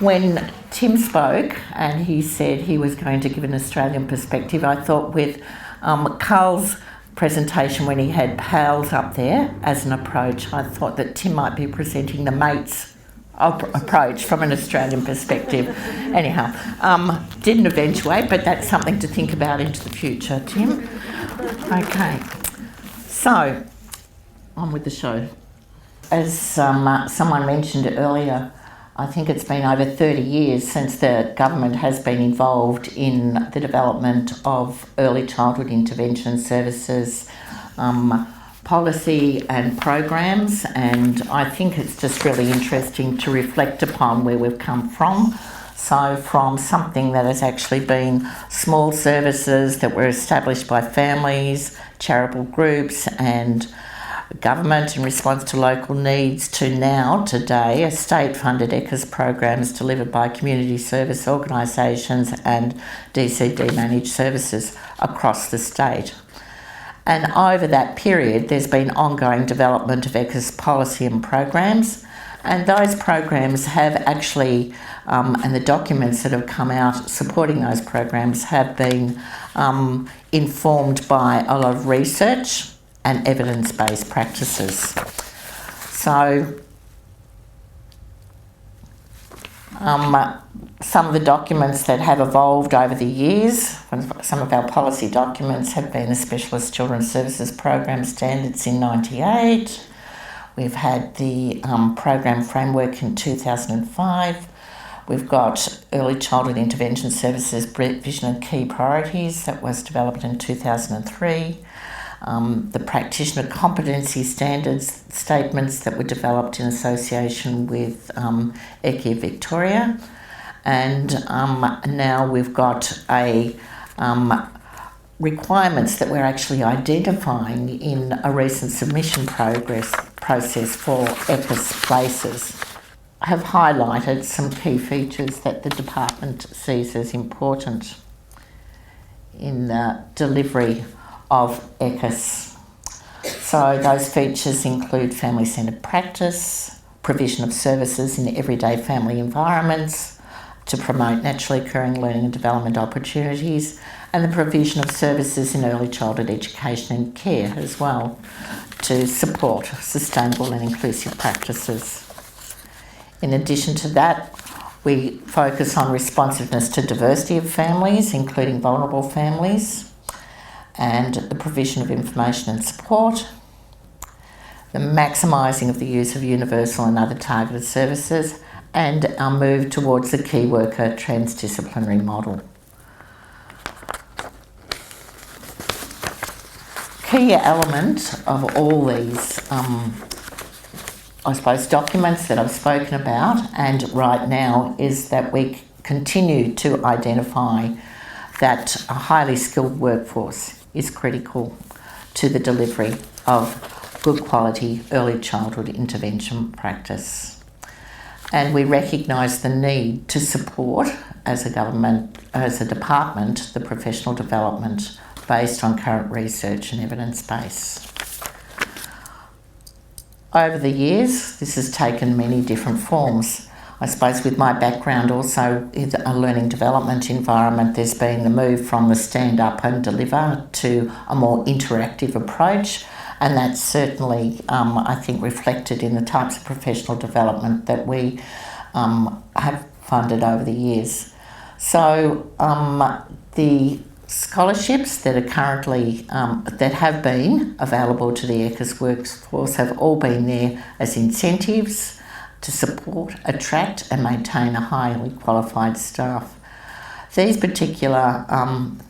when Tim spoke and he said he was going to give an Australian perspective, I thought with Carl's presentation when he had PALS up there as an approach, I thought that Tim might be presenting the mates approach from an Australian perspective. Anyhow, didn't eventuate, but that's something to think about into the future, Tim. Okay, so on with the show. As someone mentioned earlier, I think it's been over 30 years since the government has been involved in the development of early childhood intervention services, policy and programs, and I think it's just really interesting to reflect upon where we've come from. So from something that has actually been small services that were established by families, charitable groups and government in response to local needs, to now, today, a state-funded ECIS programs delivered by community service organisations and DEECD managed services across the state. And over that period, there's been ongoing development of ECIS policy and programs, and those programs have actually, and the documents that have come out supporting those programs have been informed by a lot of research and evidence-based practices. So some of the documents that have evolved over the years, some of our policy documents have been the Specialist Children's Services Program Standards in 98. We've had the program framework in 2005. We've got Early Childhood Intervention Services Vision and Key Priorities that was developed in 2003. The Practitioner Competency Standards statements that were developed in association with ECIA Victoria. And now we've got a requirements that we're actually identifying in a recent submission process for ECIS places. I have highlighted some key features that the department sees as important in the delivery of ECIS. So those features include family-centred practice, provision of services in everyday family environments to promote naturally occurring learning and development opportunities, and the provision of services in early childhood education and care as well to support sustainable and inclusive practices. In addition to that, we focus on responsiveness to diversity of families, including vulnerable families, and the provision of information and support, the maximising of the use of universal and other targeted services, and our move towards the key worker transdisciplinary model. Key element of all these, I suppose, documents that I've spoken about and right now is that we continue to identify that a highly skilled workforce is critical to the delivery of good quality early childhood intervention practice. And we recognise the need to support, as a government, as a department, the professional development based on current research and evidence base. Over the years, this has taken many different forms. I suppose with my background also in a learning development environment, there's been the move from the stand up and deliver to a more interactive approach, and that's certainly, I think, reflected in the types of professional development that we have funded over the years. So the scholarships that are currently, that have been available to the ECIS workforce have all been there as incentives to support, attract and maintain a highly qualified staff. These particular,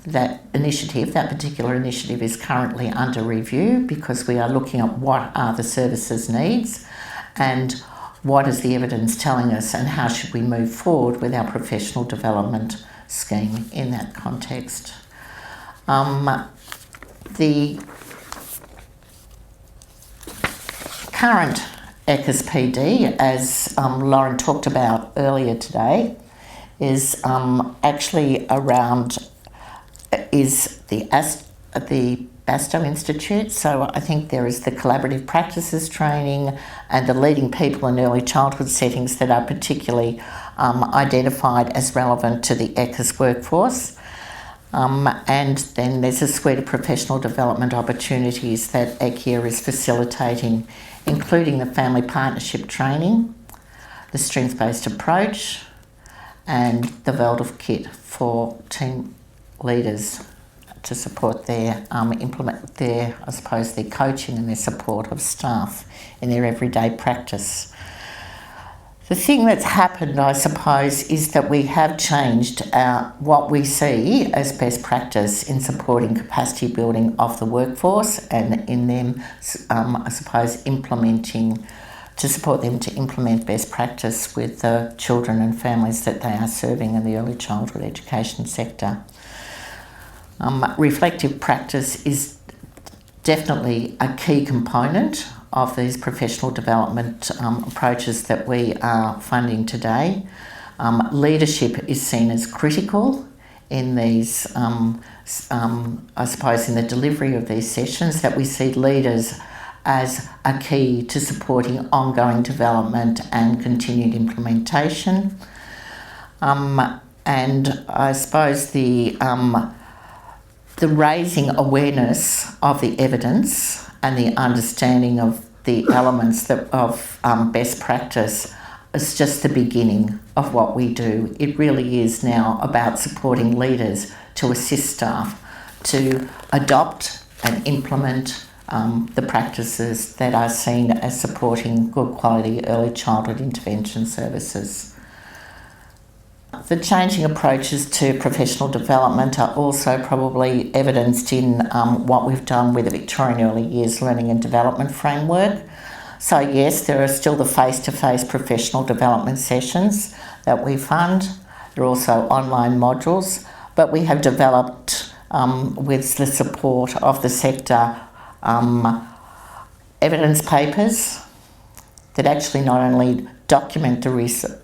that particular initiative is currently under review because we are looking at what are the services needs and what is the evidence telling us and how should we move forward with our professional development scheme in that context. The current ECIS PD, as Lauren talked about earlier today, is actually around the BASTO Institute. So I think there is the collaborative practices training and the leading people in early childhood settings that are particularly identified as relevant to the ECIS workforce. And then there's a suite of professional development opportunities that ECIA is facilitating, including the family partnership training, the strengths-based approach, and the Validity kit for team leaders to support their their coaching and their support of staff in their everyday practice. The thing that's happened, I suppose, is that we have changed what we see as best practice in supporting capacity building of the workforce and in them, implementing, to support them to implement best practice with the children and families that they are serving in the early childhood education sector. Reflective practice is definitely a key component of these professional development approaches that we are funding today. Leadership is seen as critical in these, in the delivery of these sessions, that we see leaders as a key to supporting ongoing development and continued implementation. And I suppose the raising awareness of the evidence and the understanding of the elements of best practice is just the beginning of what we do. It really is now about supporting leaders to assist staff to adopt and implement the practices that are seen as supporting good quality early childhood intervention services. The changing approaches to professional development are also probably evidenced in what we've done with the Victorian Early Years Learning and Development Framework. So yes, there are still the face-to-face professional development sessions that we fund. There are also online modules, but we have developed, with the support of the sector, evidence papers that actually not only document the research,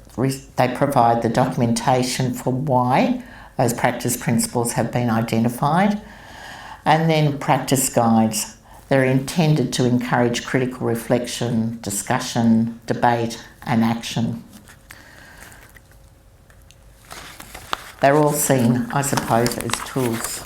they provide the documentation for why those practice principles have been identified, and then practice guides. They're intended to encourage critical reflection, discussion, debate, and action. They're all seen, I suppose, as tools.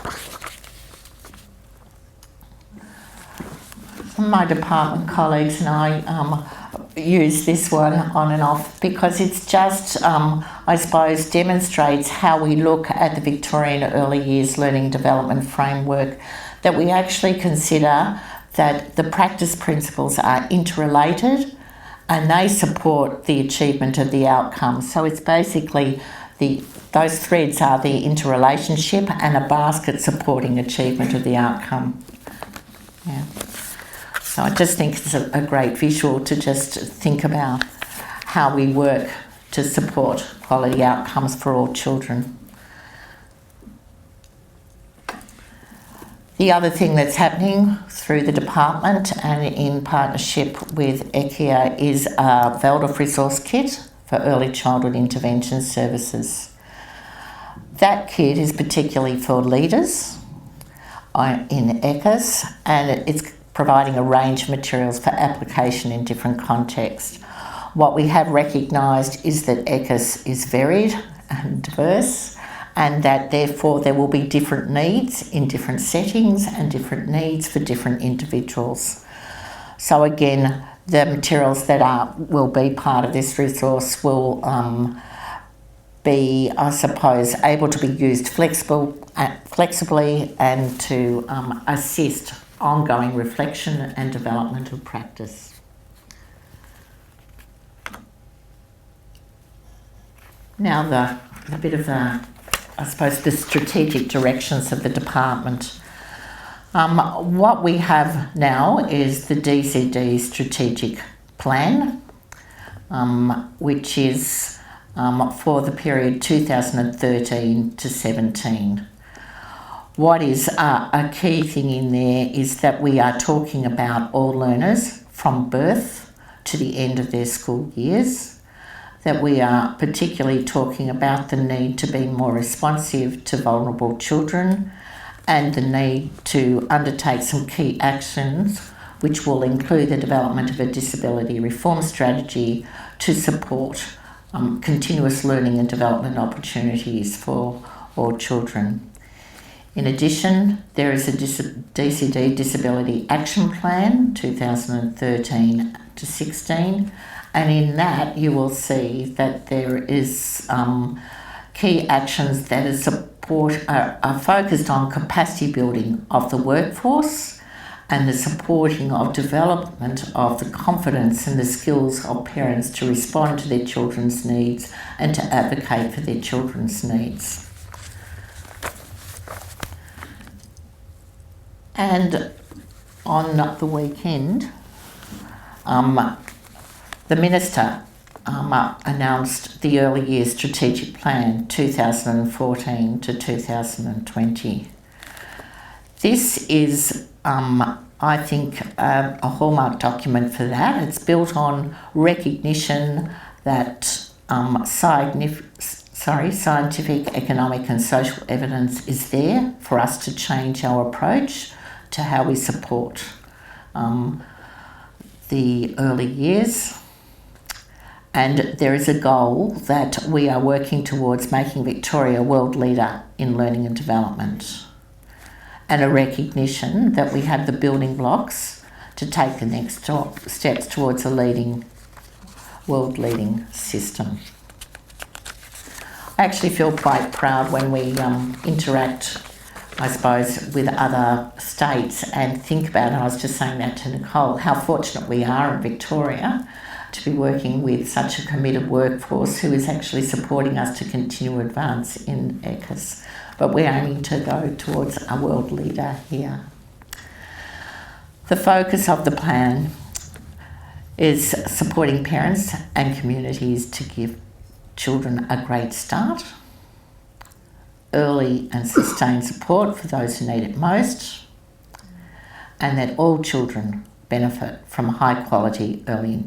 My department colleagues and I use this one on and off because it's just, I suppose, demonstrates how we look at the Victorian Early Years Learning and Development Framework, that we actually consider that the practice principles are interrelated and they support the achievement of the outcomes. So it's basically those threads are the interrelationship and a basket supporting achievement of the outcome. Yeah. So I just think it's a great visual to just think about how we work to support quality outcomes for all children. The other thing that's happening through the department and in partnership with ECIA is a Validity resource kit for early childhood intervention services. That kit is particularly for leaders in ECIS, and it's providing a range of materials for application in different contexts. What we have recognised is that ECIS is varied and diverse, and that therefore there will be different needs in different settings and different needs for different individuals. So again, the materials that will be part of this resource will be, I suppose, able to be used flexibly and to assist ongoing reflection and development of practice. Now the bit of the, I suppose, the strategic directions of the department. What we have now is the DEECD strategic plan, which is for the period 2013 to 17. What is a key thing in there is that we are talking about all learners from birth to the end of their school years, that we are particularly talking about the need to be more responsive to vulnerable children and the need to undertake some key actions which will include the development of a disability reform strategy to support continuous learning and development opportunities for all children. In addition, there is a DEECD Disability Action Plan 2013 to 16, and in that you will see that there is key actions that are focused on capacity building of the workforce and the supporting of development of the confidence and the skills of parents to respond to their children's needs and to advocate for their children's needs. And on the weekend, the Minister announced the Early Years Strategic Plan 2014 to 2020. This is, I think, a hallmark document for that. It's built on recognition that scientific, economic and social evidence is there for us to change our approach to how we support the early years. And there is a goal that we are working towards making Victoria a world leader in learning and development, and a recognition that we have the building blocks to take the next steps towards a world leading system. I actually feel quite proud when we interact, I suppose, with other states and think about, and I was just saying that to Nicole, how fortunate we are in Victoria to be working with such a committed workforce who is actually supporting us to continue to advance in ECIS. But we're aiming to go towards a world leader here. The focus of the plan is supporting parents and communities to give children a great start, early and sustained support for those who need it most, and that all children benefit from high quality early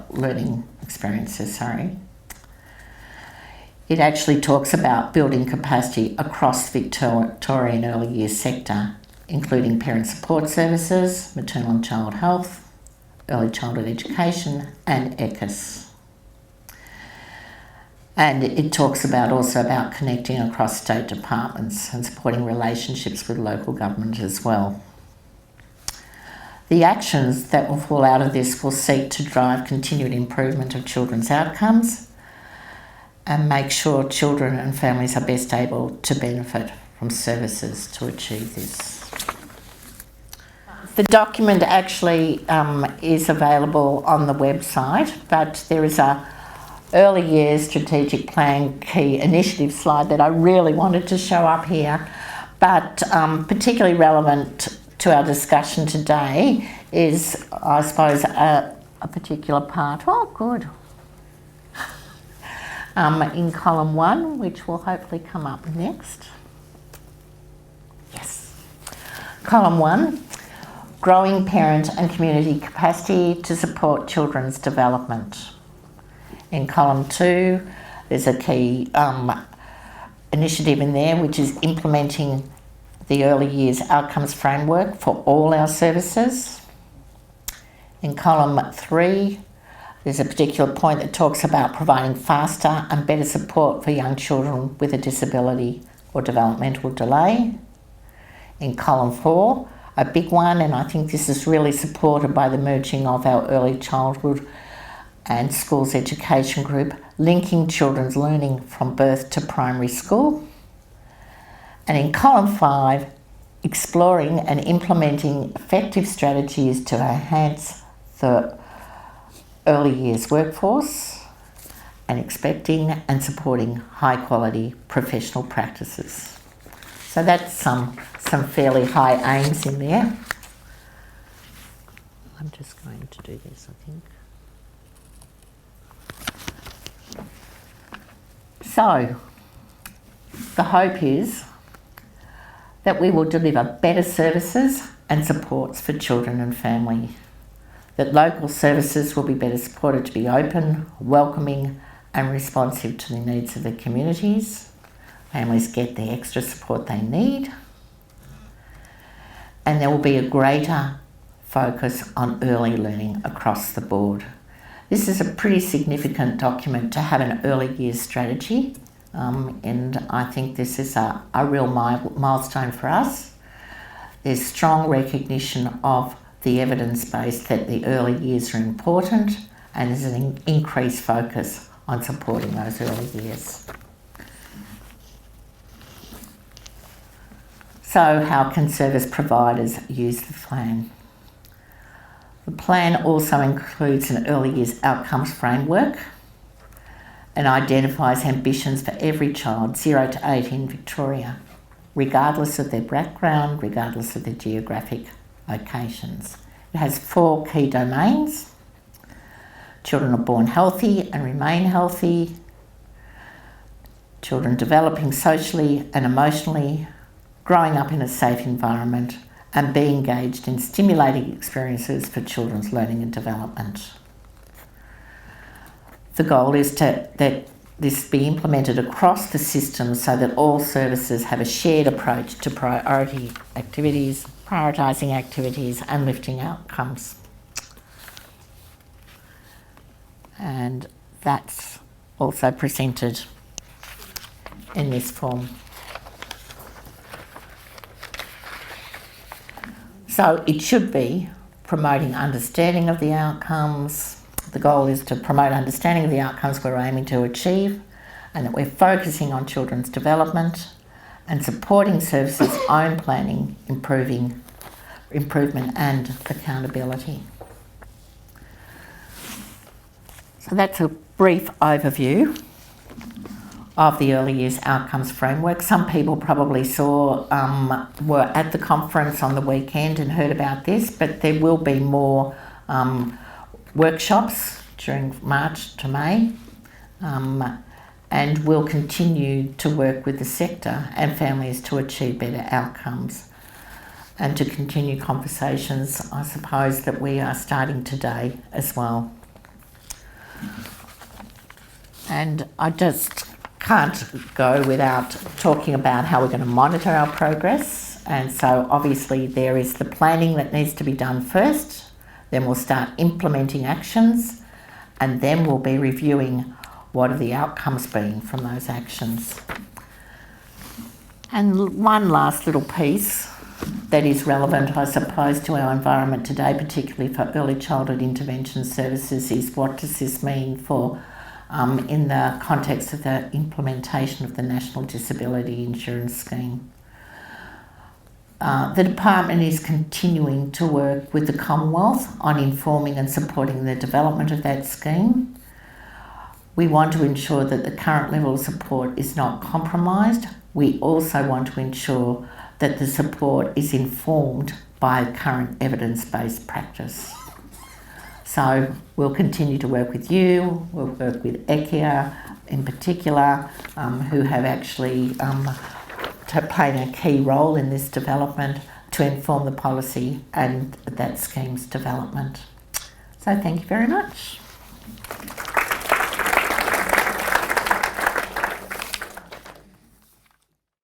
learning experiences. It actually talks about building capacity across the Victorian early years sector, including parent support services, maternal and child health, early childhood education and ECIS. And it talks also about connecting across state departments and supporting relationships with local government as well. The actions that will fall out of this will seek to drive continued improvement of children's outcomes and make sure children and families are best able to benefit from services to achieve this. The document actually is available on the website, but there is a Early Years Strategic Plan key initiative slide that I really wanted to show up here, but particularly relevant to our discussion today is, I suppose, a particular part. Oh, good. In column 1, which will hopefully come up next. Yes. Column 1, growing parent and community capacity to support children's development. In column 2, there's a key initiative in there, which is implementing the Early Years Outcomes Framework for all our services. In column 3, there's a particular point that talks about providing faster and better support for young children with a disability or developmental delay. In column 4, a big one, and I think this is really supported by the merging of our early childhood and schools education group, linking children's learning from birth to primary school. And in column 5, exploring and implementing effective strategies to enhance the early years workforce and expecting and supporting high quality professional practices. So that's some fairly high aims in there. I'm just going to do this, I think. So, the hope is that we will deliver better services and supports for children and family, that local services will be better supported to be open, welcoming and responsive to the needs of the communities, families get the extra support they need, and there will be a greater focus on early learning across the board. This is a pretty significant document to have an early years strategy, and I think this is a real milestone for us. There's strong recognition of the evidence base that the early years are important, and there's an increased focus on supporting those early years. So how can service providers use the plan? The plan also includes an early years outcomes framework and identifies ambitions for every child 0 to 8 in Victoria, regardless of their background, regardless of their geographic locations. It has 4 key domains: children are born healthy and remain healthy, children developing socially and emotionally, growing up in a safe environment, and be engaged in stimulating experiences for children's learning and development. The goal is that this be implemented across the system so that all services have a shared approach to prioritising activities and lifting outcomes. And that's also presented in this form. So it should be promoting understanding of the outcomes. The goal is to promote understanding of the outcomes we're aiming to achieve, and that we're focusing on children's development and supporting services' own planning, improvement and accountability. So that's a brief overview of the early years outcomes framework. Some people probably were at the conference on the weekend and heard about this, but there will be more workshops during March to May, and we'll continue to work with the sector and families to achieve better outcomes and to continue conversations, I suppose, that we are starting today as well. And I just can't go without talking about how we're going to monitor our progress. And so obviously there is the planning that needs to be done first, then we'll start implementing actions, and then we'll be reviewing what are the outcomes being from those actions. And one last little piece that is relevant, I suppose, to our environment today, particularly for early childhood intervention services, is what does this mean for in the context of the implementation of the National Disability Insurance Scheme. The department is continuing to work with the Commonwealth on informing and supporting the development of that scheme. We want to ensure that the current level of support is not compromised. We also want to ensure that the support is informed by current evidence-based practice. So we'll continue to work with you, we'll work with ECIA in particular, who have actually played a key role in this development to inform the policy and that scheme's development. So thank you very much.